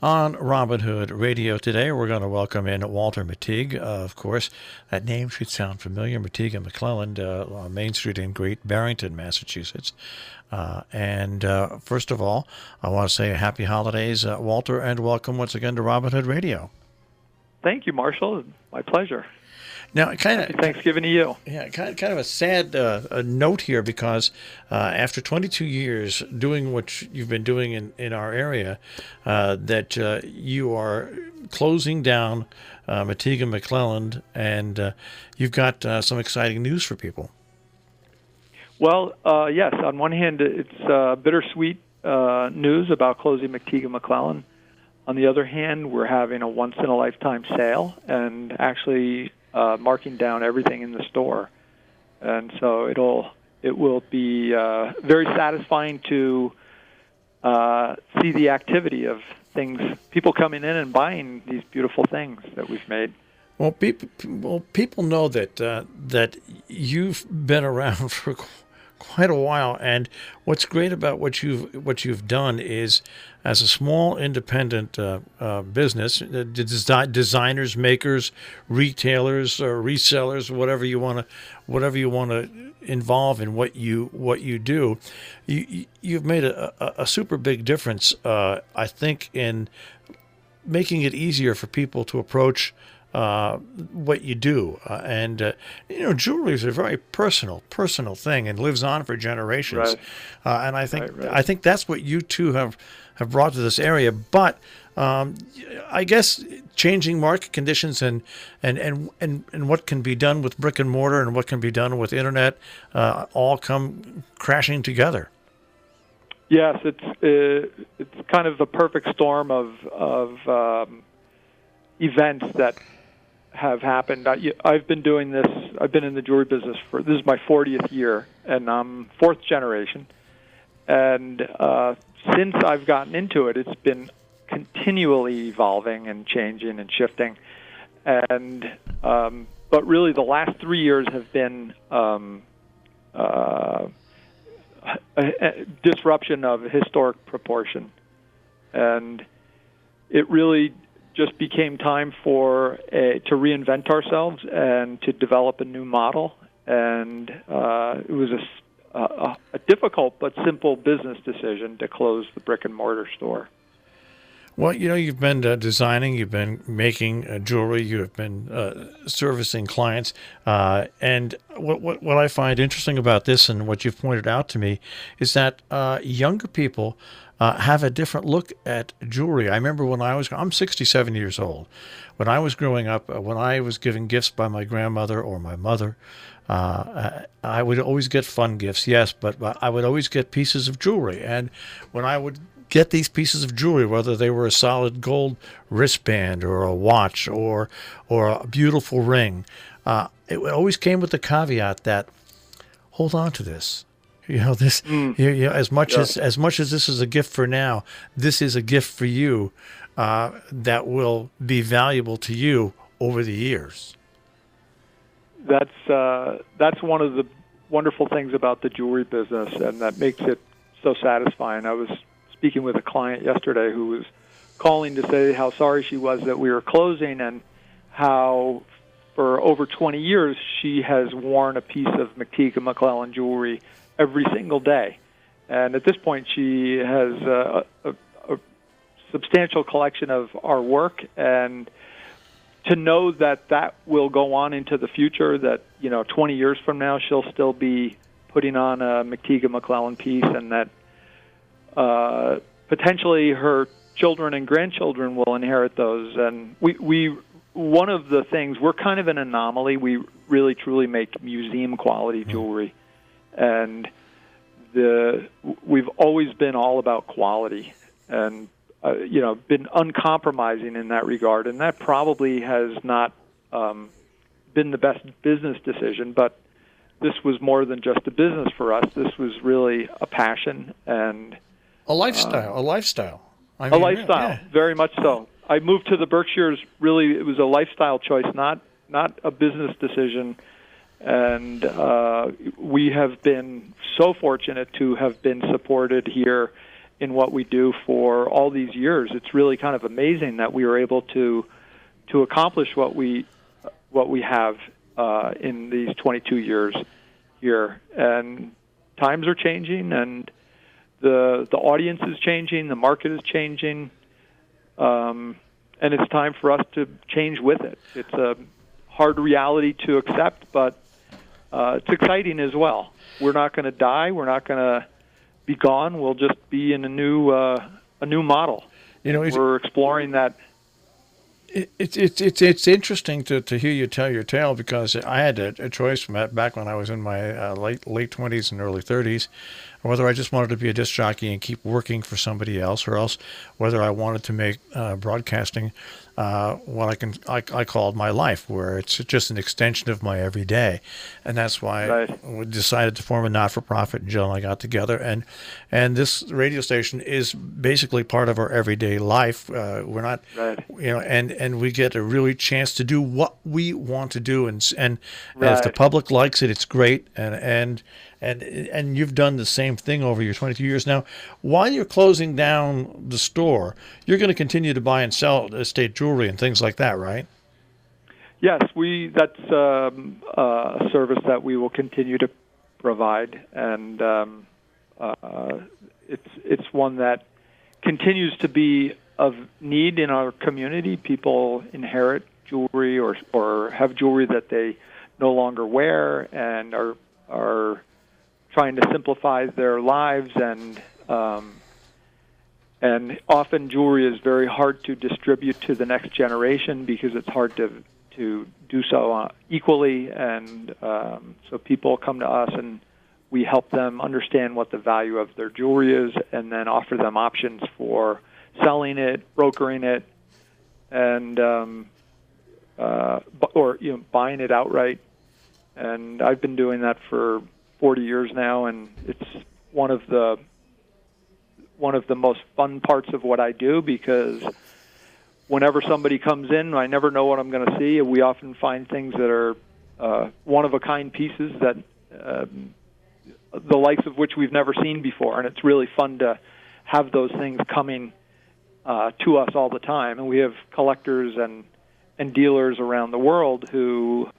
On Robin Hood Radio today, we're going to welcome in Walter McTeigue. Of course, that name should sound familiar. McTeigue and McClelland on Main Street in Great Barrington, Massachusetts. First of all, I want to say happy holidays, Walter, and welcome once again to Robin Hood Radio. Thank you, Marshall. My pleasure. Now, Happy Thanksgiving to you. Yeah, kind of a sad note here because after 22 years doing what you've been doing in our area, that you are closing down McTeigue and McClelland, and you've got some exciting news for people. Well, yes. On one hand, it's bittersweet news about closing McTeigue and McClelland. On the other hand, we're having a once-in-a-lifetime sale and actually marking down everything in the store, and so it will be very satisfying to see the activity of things, people coming in and buying these beautiful things that we've made. Well, people know that you've been around for quite a while, and what's great about what you've done is, as a small independent business, designers, makers, retailers, or resellers, whatever you want to involve in what you do, you've made a super big difference, I think, in making it easier for people to approach what you do, jewelry is a very personal thing and lives on for generations. Right. And I think right. I think that's what you two have brought to this area. But I guess changing market conditions and what can be done with brick and mortar and what can be done with internet all come crashing together. Yes, it's kind of the perfect storm of events that have happened. I've been doing this. I've been in the jewelry business this is my 40th year, and I'm fourth generation. And since I've gotten into it, it's been continually evolving and changing and shifting. And but really, the last 3 years have been a disruption of historic proportion, and it really just became time to reinvent ourselves and to develop a new model. And it was a difficult but simple business decision to close the brick and mortar store. Well, you've been designing, you've been making jewelry, you've been servicing clients, and what I find interesting about this and what you've pointed out to me is that younger people have a different look at jewelry. I remember I'm 67 years old. When I was growing up, when I was given gifts by my grandmother or my mother, I would always get fun gifts, yes, but I would always get pieces of jewelry. And when I would get these pieces of jewelry, whether they were a solid gold wristband or a watch or a beautiful ring, it always came with the caveat that hold on to this. As much as this is a gift for now, this is a gift for you that will be valuable to you over the years. That's one of the wonderful things about the jewelry business, and that makes it so satisfying. I was speaking with a client yesterday who was calling to say how sorry she was that we were closing, and how for over 20 years she has worn a piece of McTeigue and McClelland jewelry every single day. And at this point, she has a substantial collection of our work, and to know that will go on into the future, that 20 years from now she'll still be putting on a McTeigue and McClelland piece, and that potentially her children and grandchildren will inherit those. And we one of the things, we're kind of an anomaly. We really truly make museum quality jewelry, and we've always been all about quality, and been uncompromising in that regard. And that probably has not been the best business decision, but this was more than just a business for us. This was really a passion and a lifestyle. Yeah. Very much so. I moved to the Berkshires. Really, it was a lifestyle choice, not a business decision. And we have been so fortunate to have been supported here in what we do for all these years. It's really kind of amazing that we were able to accomplish what we have in these 22 years here. And times are changing, and the audience is changing, the market is changing, and it's time for us to change with it. It's a hard reality to accept, but it's exciting as well. We're not going to die. We're not going to be gone. We'll just be in a new model. We're exploring that. It's interesting to hear you tell your tale, because I had a choice back when I was in my late 20s and early 30s, whether I just wanted to be a disc jockey and keep working for somebody else, or else whether I wanted to make broadcasting what I called my life, where it's just an extension of my everyday. And that's why we decided to form a not-for-profit, and Jill and I got together, and this radio station is basically part of our everyday life. We're not, and we get a really chance to do what we want to do, and if the public likes it, it's great, and you've done the same thing over your 22 years. Now, while you're closing down the store, you're going to continue to buy and sell estate jewelry and things like that, right? Yes, that's a service that we will continue to provide, and it's one that continues to be of need in our community. People inherit jewelry or have jewelry that they no longer wear, and are trying to simplify their lives, and often jewelry is very hard to distribute to the next generation because it's hard to do so equally, and so people come to us and we help them understand what the value of their jewelry is, and then offer them options for selling it, brokering it, and or buying it outright. And I've been doing that for 40 years now, and it's one of the most fun parts of what I do, because whenever somebody comes in, I never know what I'm going to see. We often find things that are one-of-a-kind pieces that the likes of which we've never seen before, and it's really fun to have those things coming to us all the time. And we have collectors and dealers around the world who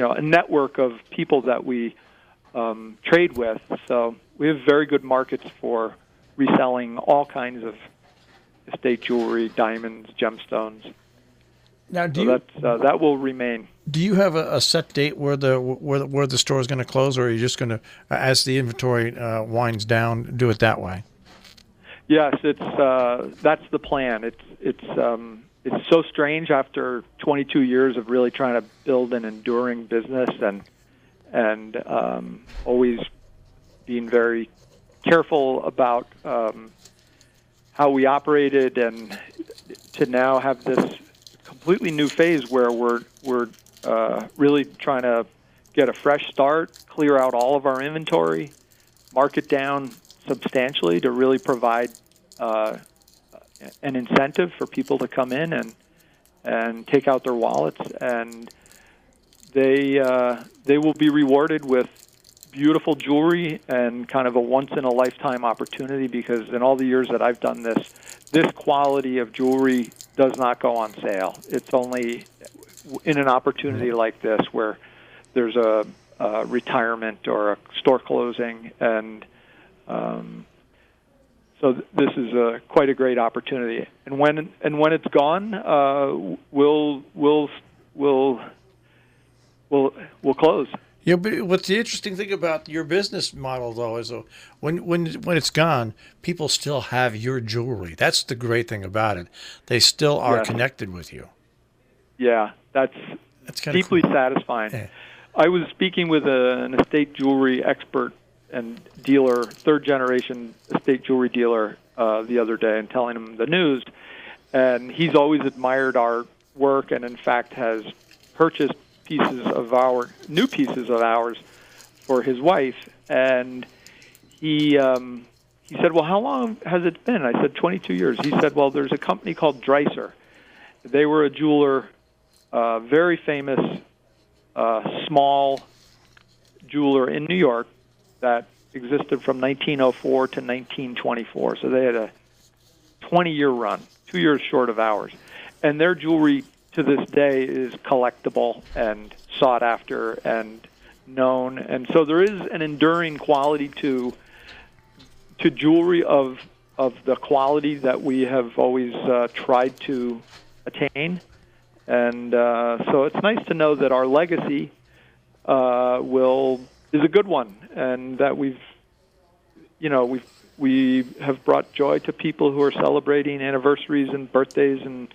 a network of people that we trade with. So we have very good markets for reselling all kinds of estate jewelry, diamonds, gemstones. Now, that will remain. Do you have a set date where the store is going to close, or are you just going to, as the inventory winds down, do it that way? Yes, that's the plan. It's so strange after 22 years of really trying to build an enduring business, and always being very careful about how we operated, and to now have this completely new phase where we're really trying to get a fresh start, clear out all of our inventory, mark it down substantially to really provide an incentive for people to come in and take out their wallets, and they will be rewarded with beautiful jewelry and kind of a once-in-a-lifetime opportunity, because in all the years that I've done this quality of jewelry does not go on sale. It's only in an opportunity like this where there's a retirement or a store closing, and so this is quite a great opportunity. And when it's gone, we'll close. Yeah, but what's the interesting thing about your business model, though, is when it's gone, people still have your jewelry. That's the great thing about it. They still are connected with you. Yeah, that's deeply cool. Satisfying. Yeah. I was speaking with an estate jewelry expert and dealer, third-generation estate jewelry dealer, the other day, and telling him the news. And he's always admired our work, and in fact has purchased new pieces of ours for his wife. And he said, "Well, how long has it been?" I said, 22 years. He said, "Well, there's a company called Dreiser. They were a jeweler, very famous, small jeweler in New York that existed from 1904 to 1924. So they had a 20-year run, 2 years short of ours. And their jewelry to this day is collectible and sought after and known. And so there is an enduring quality to jewelry of the quality that we have always tried to attain. And so it's nice to know that our legacy is a good one, and that we have brought joy to people who are celebrating anniversaries and birthdays and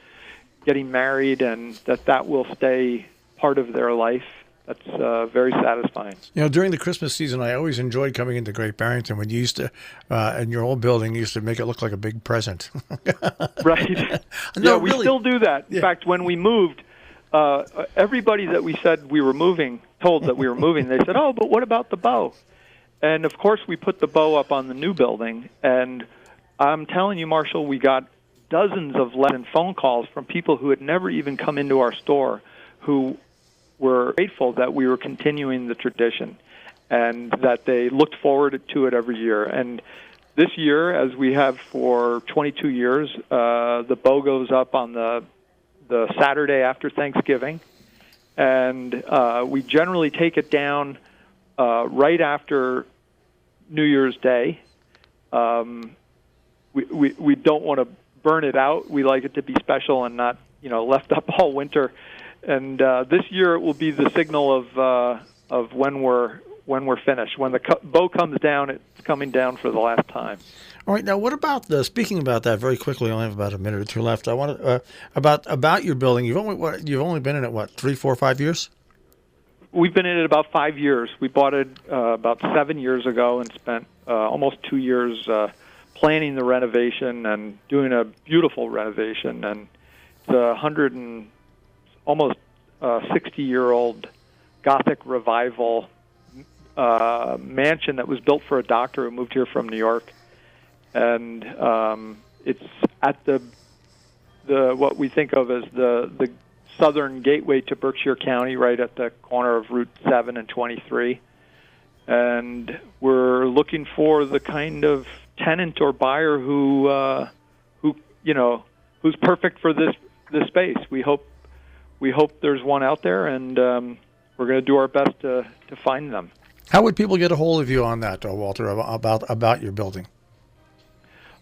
getting married, and that will stay part of their life. That's very satisfying. During the Christmas season, I always enjoyed coming into Great Barrington when you used to, in your old building, you used to make it look like a big present. Right. No, yeah, we really. still do that. Yeah. In fact, when we moved, everybody that we said we were told that we were moving, they said, "Oh, but what about the bow?" And of course, we put the bow up on the new building. And I'm telling you, Marshall, we got dozens of letters and phone calls from people who had never even come into our store, who were grateful that we were continuing the tradition and that they looked forward to it every year. And this year, as we have for 22 years, the bow goes up on the Saturday after Thanksgiving, and we generally take it down right after New Year's Day. We don't want to burn it out. We like it to be special and not left up all winter. And this year it will be the signal of when we're finished. When the bow comes down, it's coming down for the last time. All right. Now, what about speaking about that very quickly? I only have about a minute or two left. I want to about your building. You've only been in it 3, 4, 5 years? We've been in it about 5 years. We bought it about 7 years ago and spent almost 2 years planning the renovation and doing a beautiful renovation. And it's almost 60-year-old Gothic revival mansion that was built for a doctor who moved here from New York, and it's at the what we think of as the southern gateway to Berkshire County, right at the corner of Route 7 and 23. And we're looking for the kind of tenant or buyer who's perfect for this space. We hope there's one out there, and we're going to do our best to find them. How would people get a hold of you on that, Walter, about your building?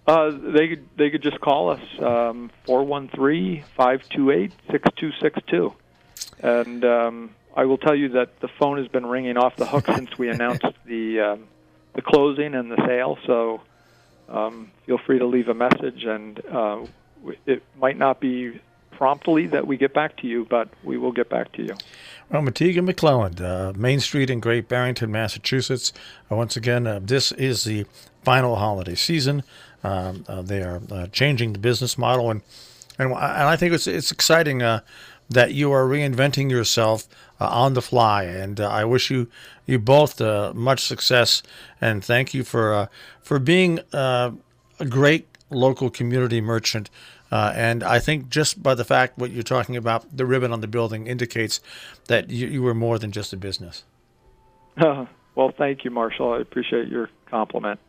They could just call us 413-528-6262, and I will tell you that the phone has been ringing off the hook since we announced the closing and the sale. So feel free to leave a message, and it might not be promptly that we get back to you, but we will get back to you. Well, McTeigue and McClelland, Main Street in Great Barrington, Massachusetts. Once again, this is the final holiday season. They are changing the business model, and I think it's exciting that you are reinventing yourself on the fly. And I wish you both much success, and thank you for being a great local community merchant. And I think just by the fact what you're talking about, the ribbon on the building indicates that you were more than just a business. Well, thank you, Marshall. I appreciate your compliment.